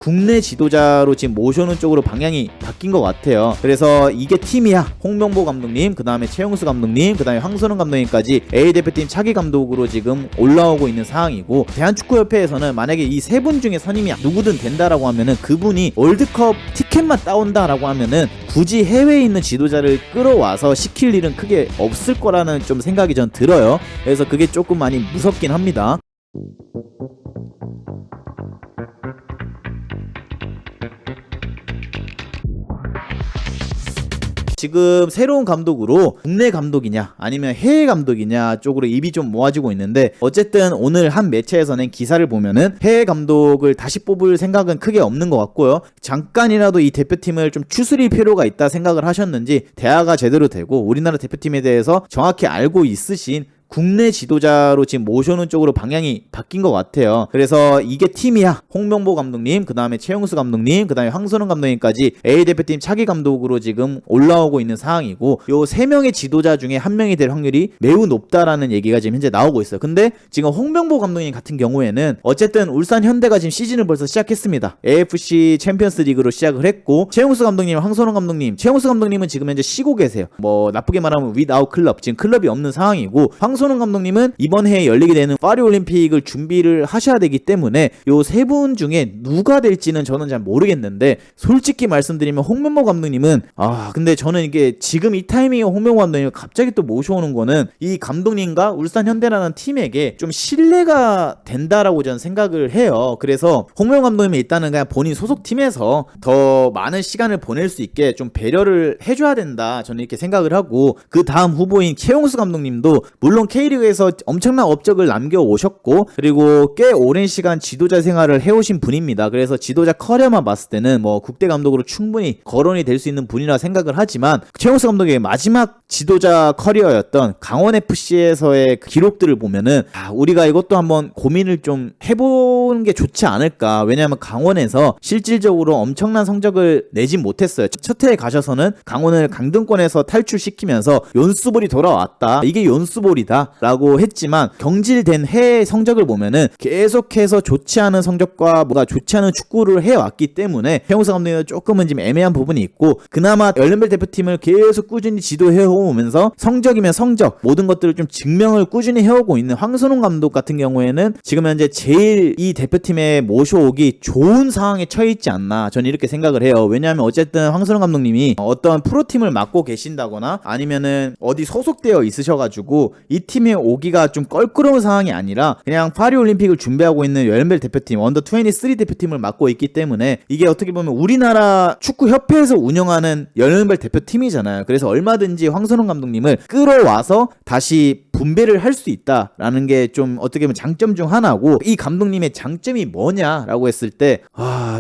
국내 지도자로 지금 모셔오는 쪽으로 방향이 바뀐 것 같아요. 그래서 이게 팀이야. 홍명보 감독님, 그 다음에 최용수 감독님, 그 다음에 황선홍 감독님까지 A대표팀 차기 감독으로 지금 올라오고 있는 상황이고, 대한축구협회에서는 만약에 이 세 분 중에 선임이 누구든 된다라고 하면은 그분이 월드컵 티켓만 따온다라고 하면은 굳이 해외에 있는 지도자를 끌어와서 시킬 일은 크게 없을 거라는 좀 생각이 전 들어요. 그래서 그게 조금 많이 무섭긴 합니다. 지금 새로운 감독으로 국내 감독이냐 아니면 해외 감독이냐 쪽으로 입이 좀 모아지고 있는데, 어쨌든 오늘 한 매체에서는 기사를 보면은 해외 감독을 다시 뽑을 생각은 크게 없는 것 같고요. 잠깐이라도 이 대표팀을 좀 추스릴 필요가 있다 생각을 하셨는지 대화가 제대로 되고 우리나라 대표팀에 대해서 정확히 알고 있으신 국내 지도자로 지금 모셔오는 쪽으로 방향이 바뀐 것 같아요. 그래서 이게 팀이야. 홍명보 감독님, 그 다음에 최용수 감독님, 그 다음에 황선홍 감독님까지 A대표팀 차기 감독으로 지금 올라오고 있는 상황이고, 요 3명의 지도자 중에 한 명이 될 확률이 매우 높다라는 얘기가 지금 현재 나오고 있어요. 근데 지금 홍명보 감독님 같은 경우에는 어쨌든 울산 현대가 지금 시즌을 벌써 시작했습니다. AFC 챔피언스 리그로 시작을 했고, 최용수 감독님, 황선홍 감독님, 최용수 감독님은 지금 현재 쉬고 계세요. 뭐 나쁘게 말하면 윗아웃 클럽, 지금 클럽이 없는 상황이고, 황선홍 감독님은 이번 해에 열리게 되는 파리올림픽을 준비를 하셔야 되기 때문에 요 세 분 중에 누가 될지는 저는 잘 모르겠는데, 솔직히 말씀드리면 홍명보 감독님은 근데 저는 이게 지금 이 타이밍에 홍명보 감독님을 갑자기 또 모셔오는 거는 이 감독님과 울산 현대라는 팀에게 좀 신뢰가 된다라고 저는 생각을 해요. 그래서 홍명보 감독님이 일단은 그냥 본인 소속팀에서 더 많은 시간을 보낼 수 있게 좀 배려를 해줘야 된다, 저는 이렇게 생각을 하고, 그 다음 후보인 최용수 감독님도 물론 K리그에서 엄청난 업적을 남겨오셨고, 그리고 꽤 오랜 시간 지도자 생활을 해오신 분입니다. 그래서 지도자 커리어만 봤을 때는 뭐 국대 감독으로 충분히 거론이 될 수 있는 분이라 생각을 하지만, 최용수 감독의 마지막 지도자 커리어였던 강원FC에서의 기록들을 보면은 우리가 이것도 한번 고민을 좀 해보는 게 좋지 않을까. 왜냐하면 강원에서 실질적으로 엄청난 성적을 내진 못했어요. 첫 해에 가셔서는 강원을 강등권에서 탈출시키면서 연수볼이 돌아왔다, 이게 연수볼이다 라고 했지만, 경질된 해의 성적을 보면은 계속해서 좋지 않은 성적과 뭐가 좋지 않은 축구를 해왔기 때문에 최용수 감독님은 조금은 지금 애매한 부분이 있고, 그나마 열린별 대표팀을 계속 꾸준히 지도해오면서 성적이면 성적, 모든 것들을 좀 증명을 꾸준히 해오고 있는 황선홍 감독 같은 경우에는 지금 현재 제일 이 대표팀에 모셔오기 좋은 상황에 처해 있지 않나, 저는 이렇게 생각을 해요. 왜냐하면 어쨌든 황선홍 감독님이 어떤 프로팀을 맡고 계신다거나 아니면은 어디 소속되어 있으셔가지고 이 팀에 오기가 좀 껄끄러운 상황이 아니라 그냥 파리올림픽을 준비하고 있는 열린별 대표팀, 언더23 대표팀을 맡고 있기 때문에, 이게 어떻게 보면 우리나라 축구협회에서 운영하는 열린별 대표팀이잖아요. 그래서 얼마든지 황선홍 감독님을 끌어와서 다시 분배를 할 수 있다라는 게 좀 어떻게 보면 장점 중 하나고, 이 감독님의 장점이 뭐냐라고 했을 때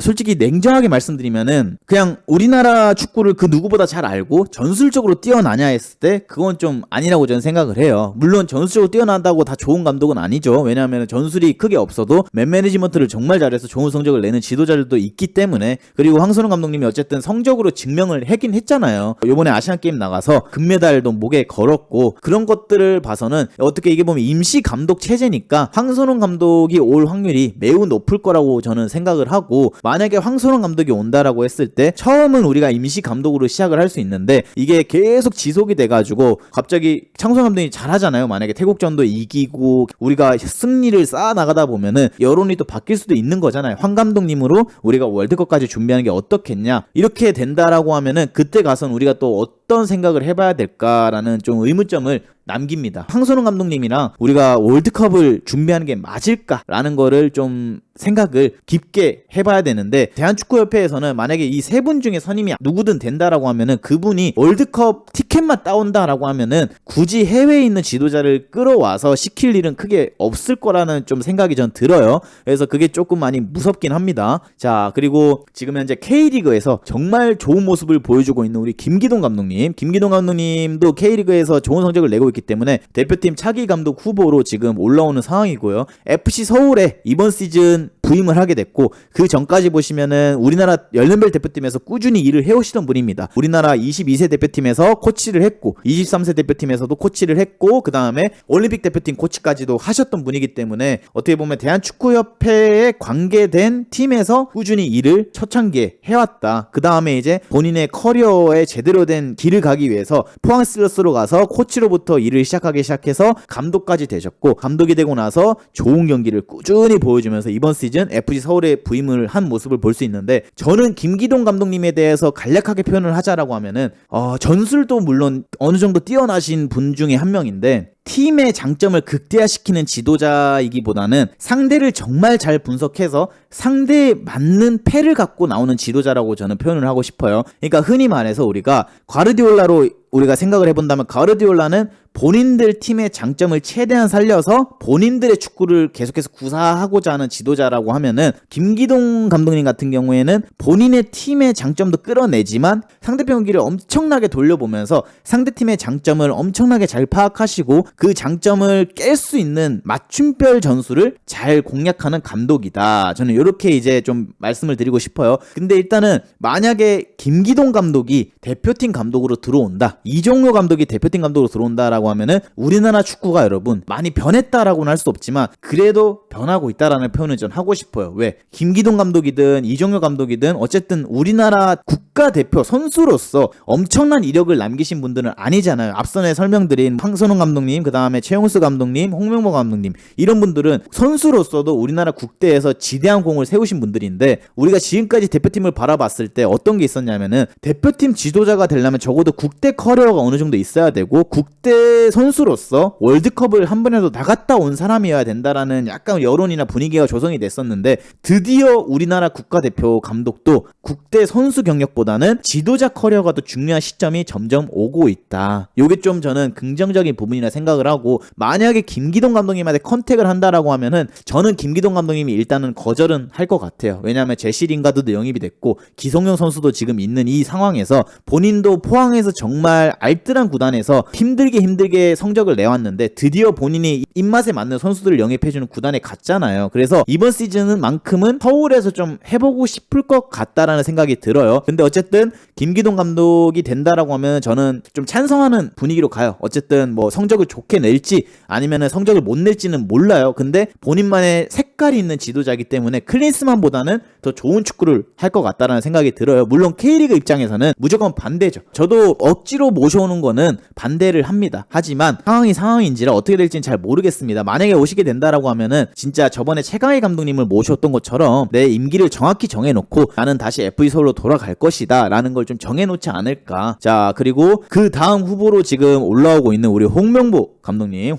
솔직히 냉정하게 말씀드리면은 그냥 우리나라 축구를 그 누구보다 잘 알고 전술적으로 뛰어나냐 했을 때 그건 좀 아니라고 저는 생각을 해요. 물론 전술적으로 뛰어난다고 다 좋은 감독은 아니죠. 왜냐하면 전술이 크게 없어도 맨 매니지먼트를 정말 잘해서 좋은 성적을 내는 지도자들도 있기 때문에. 그리고 황선홍 감독님이 어쨌든 성적으로 증명을 하긴 했잖아요. 요번에 아시안게임 나가서 금메달도 목에 걸었고, 그런 것들을 봐서는 어떻게 이게 보면 임시 감독 체제니까 황선홍 감독이 올 확률이 매우 높을 거라고 저는 생각을 하고, 만약에 황선홍 감독이 온다라고 했을 때 처음은 우리가 임시 감독으로 시작을 할 수 있는데, 이게 계속 지속이 돼가지고 갑자기 창성 감독이 잘하잖아요. 만약에 태국전도 이기고 우리가 승리를 쌓아 나가다 보면은 여론이 또 바뀔 수도 있는 거잖아요. 황 감독님으로 우리가 월드컵까지 준비하는 게 어떻겠냐, 이렇게 된다라고 하면은 그때 가서는 우리가 또 어떤 생각을 해봐야 될까라는 좀 의문점을 남깁니다. 황선홍 감독님이랑 우리가 월드컵을 준비하는 게 맞을까라는 거를 좀 생각을 깊게 해봐야 되는데, 대한축구협회에서는 만약에 이 세 분 중에 선임이 누구든 된다라고 하면은 그분이 월드컵 티켓만 따온다라고 하면은 굳이 해외에 있는 지도자를 끌어와서 시킬 일은 크게 없을 거라는 좀 생각이 전 들어요. 그래서 그게 조금 많이 무섭긴 합니다. 자, 그리고 지금 현재 K리그에서 정말 좋은 모습을 보여주고 있는 우리 김기동 감독님도 K리그에서 좋은 성적을 내고 있기 때문에 대표팀 차기 감독 후보로 지금 올라오는 상황이고요. FC 서울에 이번 시즌 부임을 하게 됐고, 그 전까지 보시면은 우리나라 연령별 대표팀에서 꾸준히 일을 해오시던 분입니다. 우리나라 22세 대표팀에서 코치를 했고 23세 대표팀에서도 코치를 했고, 그 다음에 올림픽 대표팀 코치까지도 하셨던 분이기 때문에 어떻게 보면 대한축구협회에 관계된 팀에서 꾸준히 일을 초창기에 해왔다. 그 다음에 이제 본인의 커리어에 제대로 된 길을 가기 위해서 포항 스틸러스로 가서 코치로부터 일을 시작해서 감독까지 되셨고, 감독이 되고 나서 좋은 경기를 꾸준히 보여주면서 이번 시즌 FC 서울에 부임을 한 모습을 볼 수 있는데, 저는 김기동 감독님에 대해서 간략하게 표현을 하자라고 하면은 전술도 물론 어느 정도 뛰어나신 분 중에 한 명인데, 팀의 장점을 극대화시키는 지도자이기보다는 상대를 정말 잘 분석해서 상대에 맞는 패를 갖고 나오는 지도자라고 저는 표현을 하고 싶어요. 그러니까 흔히 말해서 우리가 과르디올라로 우리가 생각을 해본다면, 과르디올라는 본인들 팀의 장점을 최대한 살려서 본인들의 축구를 계속해서 구사하고자 하는 지도자라고 하면은, 김기동 감독님 같은 경우에는 본인의 팀의 장점도 끌어내지만 상대편 경기를 엄청나게 돌려보면서 상대팀의 장점을 엄청나게 잘 파악하시고 그 장점을 깰 수 있는 맞춤별 전술을 잘 공략하는 감독이다. 저는 이렇게 이제 좀 말씀을 드리고 싶어요. 근데 일단은 만약에 김기동 감독이 대표팀 감독으로 들어온다, 이종효 감독이 대표팀 감독으로 들어온다라고 하면은 우리나라 축구가 여러분 많이 변했다라고는 할 수 없지만 그래도 변하고 있다라는 표현을 전 하고 싶어요. 왜? 김기동 감독이든 이종효 감독이든 어쨌든 우리나라 국가대표 선수로서 엄청난 이력을 남기신 분들은 아니잖아요. 앞선에 설명드린 황선홍 감독님, 그 다음에 최용수 감독님, 홍명보 감독님, 이런 분들은 선수로서도 우리나라 국대에서 지대한 공을 세우신 분들인데, 우리가 지금까지 대표팀을 바라봤을 때 어떤 게 있었냐면은, 대표팀 지도자가 되려면 적어도 국대 커리어가 어느 정도 있어야 되고 국대 선수로서 월드컵을 한 번이라도 나갔다 온 사람이어야 된다라는 약간 여론이나 분위기가 조성이 됐었는데, 드디어 우리나라 국가대표 감독도 국대 선수 경력보다는 지도자 커리어가 더 중요한 시점이 점점 오고 있다. 요게 좀 저는 긍정적인 부분이라 생각을 하고, 만약에 김기동 감독님한테 컨택을 한다라고 하면은 저는 김기동 감독님이 일단은 거절은 할 것 같아요. 왜냐하면 제시 링가드도 영입이 됐고 기성용 선수도 지금 있는 이 상황에서 본인도 포항에서 정말 알뜰한 구단에서 힘들게 성적을 내왔는데 드디어 본인이 입맛에 맞는 선수들을 영입해주는 구단에 갔잖아요. 그래서 이번 시즌만큼은 서울에서 좀 해보고 싶을 것 같다라는 생각이 들어요. 근데 어쨌든 김기동 감독이 된다라고 하면 저는 좀 찬성하는 분위기로 가요. 어쨌든 뭐 성적을 좋게 낼지 아니면은 성적을 못 낼지는 몰라요. 근데 본인만의 색깔이 있는 지도자이기 때문에 클린스만보다는 더 좋은 축구를 할 것 같다라는 생각이 들어요. 물론 K리그 입장에서는 무조건 반대죠. 저도 억지로 모셔오는 거는 반대를 합니다. 하지만 상황인지라 어떻게 될지는 잘 모르겠습니다. 만약에 오시게 된다라고 하면은 진짜 저번에 최강희 감독님을 모셨던 것처럼 내 임기를 정확히 정해놓고 나는 다시 FC 서울로 돌아갈 것이다 라는 걸 좀 정해놓지 않을까. 자, 그리고 그 다음 후보로 지금 올라오고 있는 우리 홍명보 감독님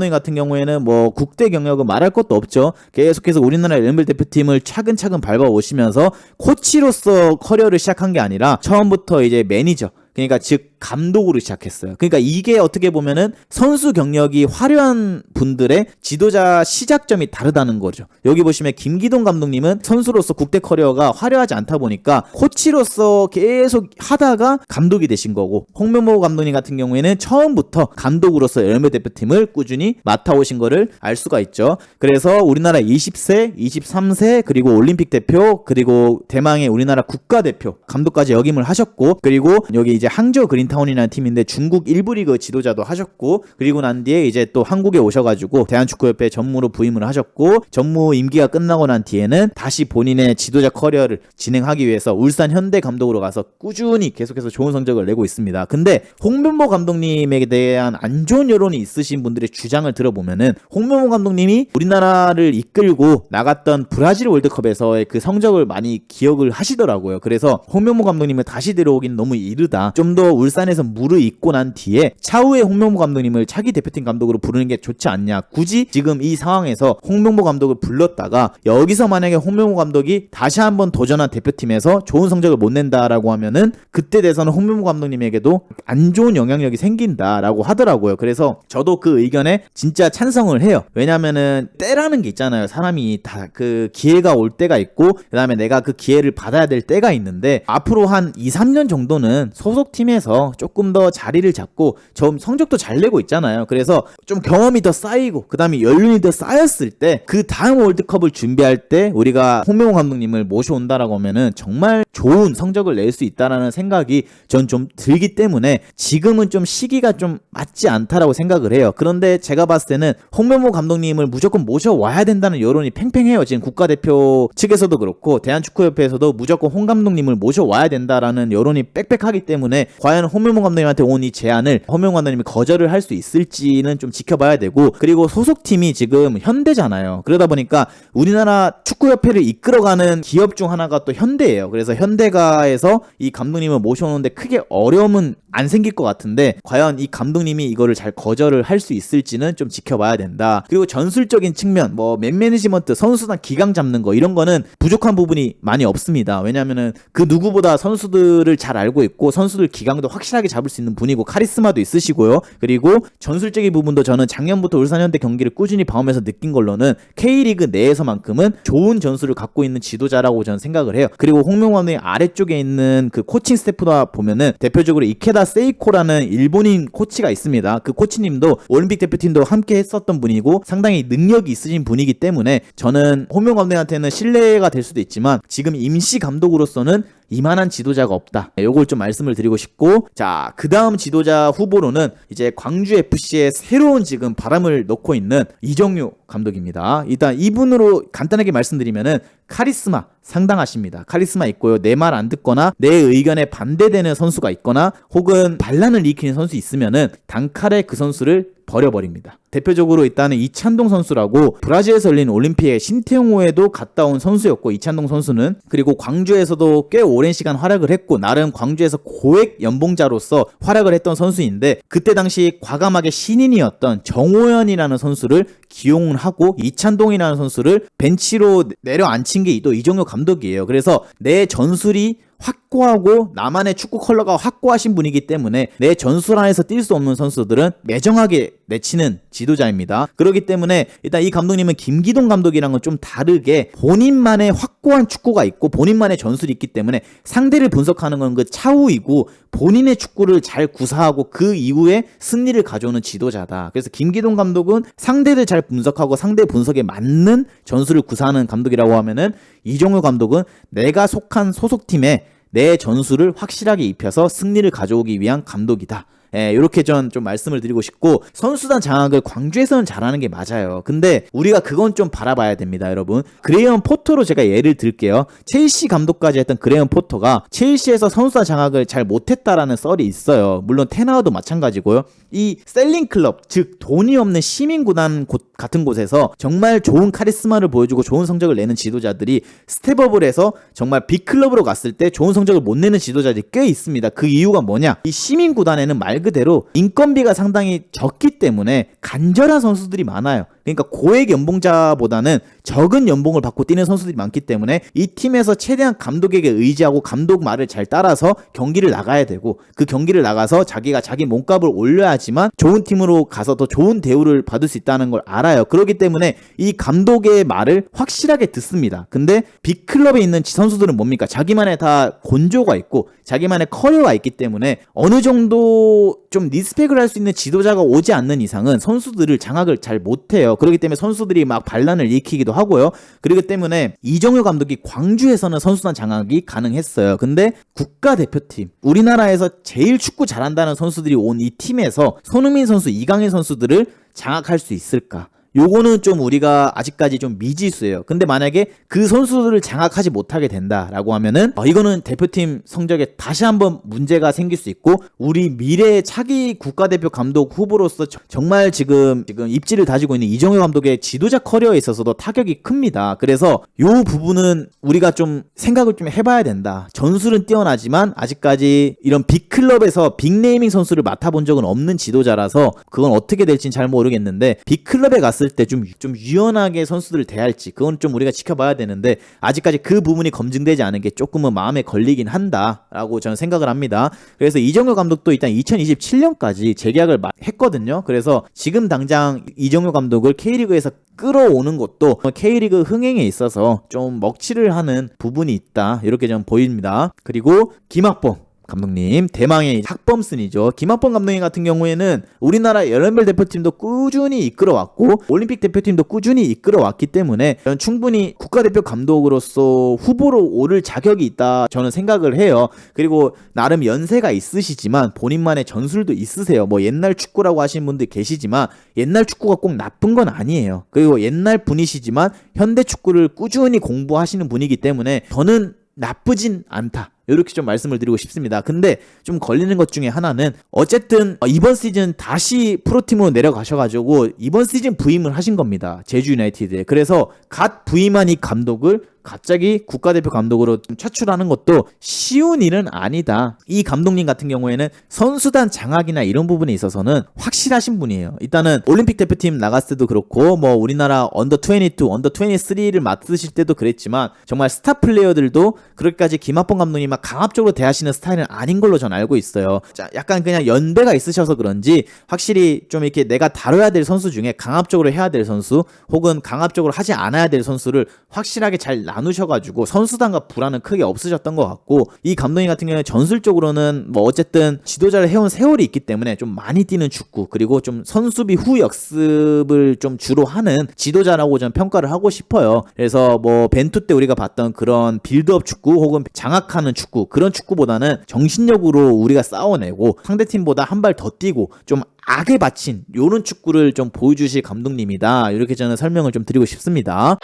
같은 경우에는 뭐 국대 경력은 말할 것도 없죠. 계속해서 우리나라 연령별 대표팀을 차근차근 밟아오시면서 코치로서 커리어를 시작한 게 아니라 처음부터 이제 매니저, 그러니까 즉 감독으로 시작했어요. 그러니까 이게 어떻게 보면은 선수 경력이 화려한 분들의 지도자 시작점이 다르다는 거죠. 여기 보시면 김기동 감독님은 선수로서 국대 커리어가 화려하지 않다 보니까 코치로서 계속 하다가 감독이 되신 거고, 홍명보 감독님 같은 경우에는 처음부터 감독으로서 연맹 대표팀을 꾸준히 맡아오신 거를 알 수가 있죠. 그래서 우리나라 20세, 23세, 그리고 올림픽 대표, 그리고 대망의 우리나라 국가대표 감독까지 역임을 하셨고, 그리고 여기 이제 항저우 그린타운이라는 팀인데 중국 1부 리그 지도자도 하셨고, 그리고 난 뒤에 이제 또 한국에 오셔가지고 대한축구협회 전무로 부임을 하셨고, 전무 임기가 끝나고 난 뒤에는 다시 본인의 지도자 커리어를 진행하기 위해서 울산 현대 감독으로 가서 꾸준히 계속해서 좋은 성적을 내고 있습니다. 근데 홍명보 감독님에 대한 안 좋은 여론이 있으신 분들의 주장을 들어보면은, 홍명보 감독님이 우리나라를 이끌고 나갔던 브라질 월드컵에서의 그 성적을 많이 기억을 하시더라고요. 그래서 홍명보 감독님을 다시 데려오긴 너무 이르다. 좀 더 울산에서 무르익고 난 뒤에 차후에 홍명보 감독님을 차기 대표팀 감독으로 부르는 게 좋지 않냐. 굳이 지금 이 상황에서 홍명보 감독을 불렀다가 여기서 만약에 홍명보 감독이 다시 한번 도전한 대표팀에서 좋은 성적을 못 낸다라고 하면은 그때 돼서는 홍명보 감독님에게도 안 좋은 영향력이 생긴다라고 하더라고요. 그래서 저도 그 의견에 진짜 찬성을 해요. 왜냐면은 때라는 게 있잖아요. 사람이 다 그 기회가 올 때가 있고, 그 다음에 내가 그 기회를 받아야 될 때가 있는데, 앞으로 한 2, 3년 정도는 소속팀에서 팀에서 조금 더 자리를 잡고 좀 성적도 잘 내고 있잖아요. 그래서 좀 경험이 더 쌓이고 그 다음에 연륜이 더 쌓였을 때 그 다음 월드컵을 준비할 때 우리가 홍명호 감독님을 모셔온다라고 하면은 정말 좋은 성적을 낼 수 있다라는 생각이 전 좀 들기 때문에 지금은 좀 시기가 좀 맞지 않다라고 생각을 해요. 그런데 제가 봤을 때는 홍명호 감독님을 무조건 모셔와야 된다는 여론이 팽팽해요. 지금 국가대표 측에서도 그렇고 대한축구협회에서도 무조건 홍 감독님을 모셔와야 된다라는 여론이 빽빽하기 때문에 과연 홍명호 감독님한테 온 이 제안을 홍명호 감독님이 거절을 할 수 있을지는 좀 지켜봐야 되고, 그리고 소속팀이 지금 현대잖아요. 그러다 보니까 우리나라 축구협회를 이끌어가는 기업 중 하나가 또 현대예요. 그래서 현대가에서 이 감독님을 모셔오는데 크게 어려움은 안 생길 것 같은데 과연 이 감독님이 이거를 잘 거절을 할 수 있을지는 좀 지켜봐야 된다. 그리고 전술적인 측면, 맨 매니지먼트, 선수단 기강 잡는 거 이런 거는 부족한 부분이 많이 없습니다. 왜냐면은 그 누구보다 선수들을 잘 알고 있고 선수들 기강도 확실하게 잡을 수 있는 분이고 카리스마도 있으시고요. 그리고 전술적인 부분도 저는 작년부터 울산현대 경기를 꾸준히 봐오면서 느낀 걸로는 K리그 내에서만큼은 좋은 전술을 갖고 있는 지도자라고 저는 생각을 해요. 그리고 홍명호 감독님 아래쪽에 있는 그 코칭 스태프다 보면은 대표적으로 이케다 세이코라는 일본인 코치가 있습니다. 그 코치님도 올림픽 대표팀도 함께 했었던 분이고 상당히 능력이 있으신 분이기 때문에 저는 홍명호 감독한테는 신뢰가 될 수도 있지만 지금 임시 감독으로서는 이만한 지도자가 없다. 요걸 좀 말씀을 드리고 싶고, 자, 그 다음 지도자 후보로는 이제 광주FC의 새로운 지금 바람을 넣고 있는 이정효 감독입니다. 일단 이분으로 간단하게 말씀드리면은 카리스마 상당하십니다. 카리스마 있고요. 내 말 안 듣거나 내 의견에 반대되는 선수가 있거나 혹은 반란을 일으키는 선수 있으면은 단칼에 그 선수를 버려버립니다. 대표적으로 일단은 이찬동 선수라고 브라질에서 열린 올림픽에 신태용호에도 갔다 온 선수였고, 이찬동 선수는 그리고 광주에서도 꽤 오랜 시간 활약을 했고 나름 광주에서 고액 연봉자로서 활약을 했던 선수인데 그때 당시 과감하게 신인이었던 정호연이라는 선수를 기용을 하고 이찬동이라는 선수를 벤치로 내려앉힌 게 또 이정효 감독이에요. 그래서 내 전술이 확고하고 나만의 축구 컬러가 확고하신 분이기 때문에 내 전술 안에서 뛸 수 없는 선수들은 매정하게 내치는 지도자입니다. 그렇기 때문에 일단 이 감독님은 김기동 감독이랑은 좀 다르게 본인만의 확고한 축구가 있고 본인만의 전술이 있기 때문에 상대를 분석하는 건 그 차후이고 본인의 축구를 잘 구사하고 그 이후에 승리를 가져오는 지도자다. 그래서 김기동 감독은 상대를 잘 분석하고 상대 분석에 맞는 전술을 구사하는 감독이라고 하면은 이정효 감독은 내가 속한 소속팀에 내 전술을 확실하게 입혀서 승리를 가져오기 위한 감독이다. 이렇게 전 좀 말씀을 드리고 싶고, 선수단 장악을 광주에서는 잘하는 게 맞아요. 근데 우리가 그건 좀 바라봐야 됩니다, 여러분. 그레이엄 포터로 제가 예를 들게요. 첼시 감독까지 했던 그레이엄 포터가 첼시에서 선수단 장악을 잘 못했다라는 썰이 있어요. 물론 테나우도 마찬가지고요. 이 셀링 클럽, 즉 돈이 없는 시민구단 같은 곳에서 정말 좋은 카리스마를 보여주고 좋은 성적을 내는 지도자들이 스텝업을 해서 정말 빅클럽으로 갔을 때 좋은 성적을 못 내는 지도자들이 꽤 있습니다. 그 이유가 뭐냐? 이 시민구단에는 말 그대로 인건비가 상당히 적기 때문에 간절한 선수들이 많아요. 그러니까 고액 연봉자보다는 적은 연봉을 받고 뛰는 선수들이 많기 때문에 이 팀에서 최대한 감독에게 의지하고 감독 말을 잘 따라서 경기를 나가야 되고, 그 경기를 나가서 자기가 자기 몸값을 올려야지만 좋은 팀으로 가서 더 좋은 대우를 받을 수 있다는 걸 알아요. 그렇기 때문에 이 감독의 말을 확실하게 듣습니다. 근데 빅클럽에 있는 선수들은 뭡니까? 자기만의 다 곤조가 있고 자기만의 커리어가 있기 때문에 어느 정도 좀 리스펙을 할 수 있는 지도자가 오지 않는 이상은 선수들을 장악을 잘 못해요. 그렇기 때문에 선수들이 막 반란을 일으키기도 하고요. 그렇기 때문에 이정효 감독이 광주에서는 선수단 장악이 가능했어요. 근데 국가대표팀, 우리나라에서 제일 축구 잘한다는 선수들이 온 이 팀에서 손흥민 선수, 이강인 선수들을 장악할 수 있을까? 요거는 좀 우리가 아직까지 좀 미지수예요. 근데 만약에 그 선수들을 장악하지 못하게 된다라고 하면은 이거는 대표팀 성적에 다시 한번 문제가 생길 수 있고, 우리 미래의 차기 국가대표 감독 후보로서 정말 지금 입지를 다지고 있는 이정효 감독의 지도자 커리어에 있어서도 타격이 큽니다. 그래서 요 부분은 우리가 좀 생각을 좀 해봐야 된다. 전술은 뛰어나지만 아직까지 이런 빅클럽에서 빅네이밍 선수를 맡아본 적은 없는 지도자라서 그건 어떻게 될지는 잘 모르겠는데, 빅클럽에 갔을 때 좀 유연하게 선수들을 대할지 그건 좀 우리가 지켜봐야 되는데 아직까지 그 부분이 검증되지 않은 게 조금은 마음에 걸리긴 한다라고 저는 생각을 합니다. 그래서 이정효 감독도 일단 2027년까지 재계약을 했거든요. 그래서 지금 당장 이정효 감독을 K리그에서 끌어오는 것도 K리그 흥행에 있어서 좀 먹칠을 하는 부분이 있다, 이렇게 좀 보입니다. 그리고 김학범 감독님, 대망의 학범슨이죠. 김학범 감독님 같은 경우에는 우리나라 연령별 대표팀도 꾸준히 이끌어왔고 올림픽 대표팀도 꾸준히 이끌어왔기 때문에 저는 충분히 국가대표 감독으로서 후보로 오를 자격이 있다 저는 생각을 해요. 그리고 나름 연세가 있으시지만 본인만의 전술도 있으세요. 뭐 옛날 축구라고 하시는 분들 계시지만 옛날 축구가 꼭 나쁜 건 아니에요. 그리고 옛날 분이시지만 현대 축구를 꾸준히 공부하시는 분이기 때문에 저는 나쁘진 않다. 이렇게 좀 말씀을 드리고 싶습니다. 근데 좀 걸리는 것 중에 하나는 어쨌든 이번 시즌 다시 프로팀으로 내려가셔가지고 이번 시즌 부임을 하신 겁니다. 제주 유나이티드에. 그래서 갓 부임한 이 감독을 갑자기 국가대표 감독으로 차출하는 것도 쉬운 일은 아니다. 이 감독님 같은 경우에는 선수단 장악이나 이런 부분에 있어서는 확실하신 분이에요. 일단은 올림픽 대표팀 나갔을 때도 그렇고 뭐 우리나라 언더 22, 언더 23를 맡으실 때도 그랬지만 정말 스타 플레이어들도 그렇게까지 김학범 감독님 막 강압적으로 대하시는 스타일은 아닌 걸로 전 알고 있어요. 자, 약간 그냥 연배가 있으셔서 그런지 확실히 좀 이렇게 내가 다뤄야 될 선수 중에 강압적으로 해야 될 선수 혹은 강압적으로 하지 않아야 될 선수를 확실하게 잘 나누셔가지고 선수단과 불안은 크게 없으셨던 것 같고 이 감독님 같은 경우는 전술적으로는 뭐 어쨌든 지도자를 해온 세월이 있기 때문에 좀 많이 뛰는 축구 그리고 좀 선수비 후 역습을 좀 주로 하는 지도자라고 전 평가를 하고 싶어요. 그래서 뭐 벤투 때 우리가 봤던 그런 빌드업 축구 혹은 장악하는 축구 그런 축구보다는 정신력으로 우리가 싸워내고 상대팀보다 한 발 더 뛰고 좀 악에 바친 요런 축구를 좀 보여주실 감독님이다. 이렇게 저는 설명을 좀 드리고 싶습니다.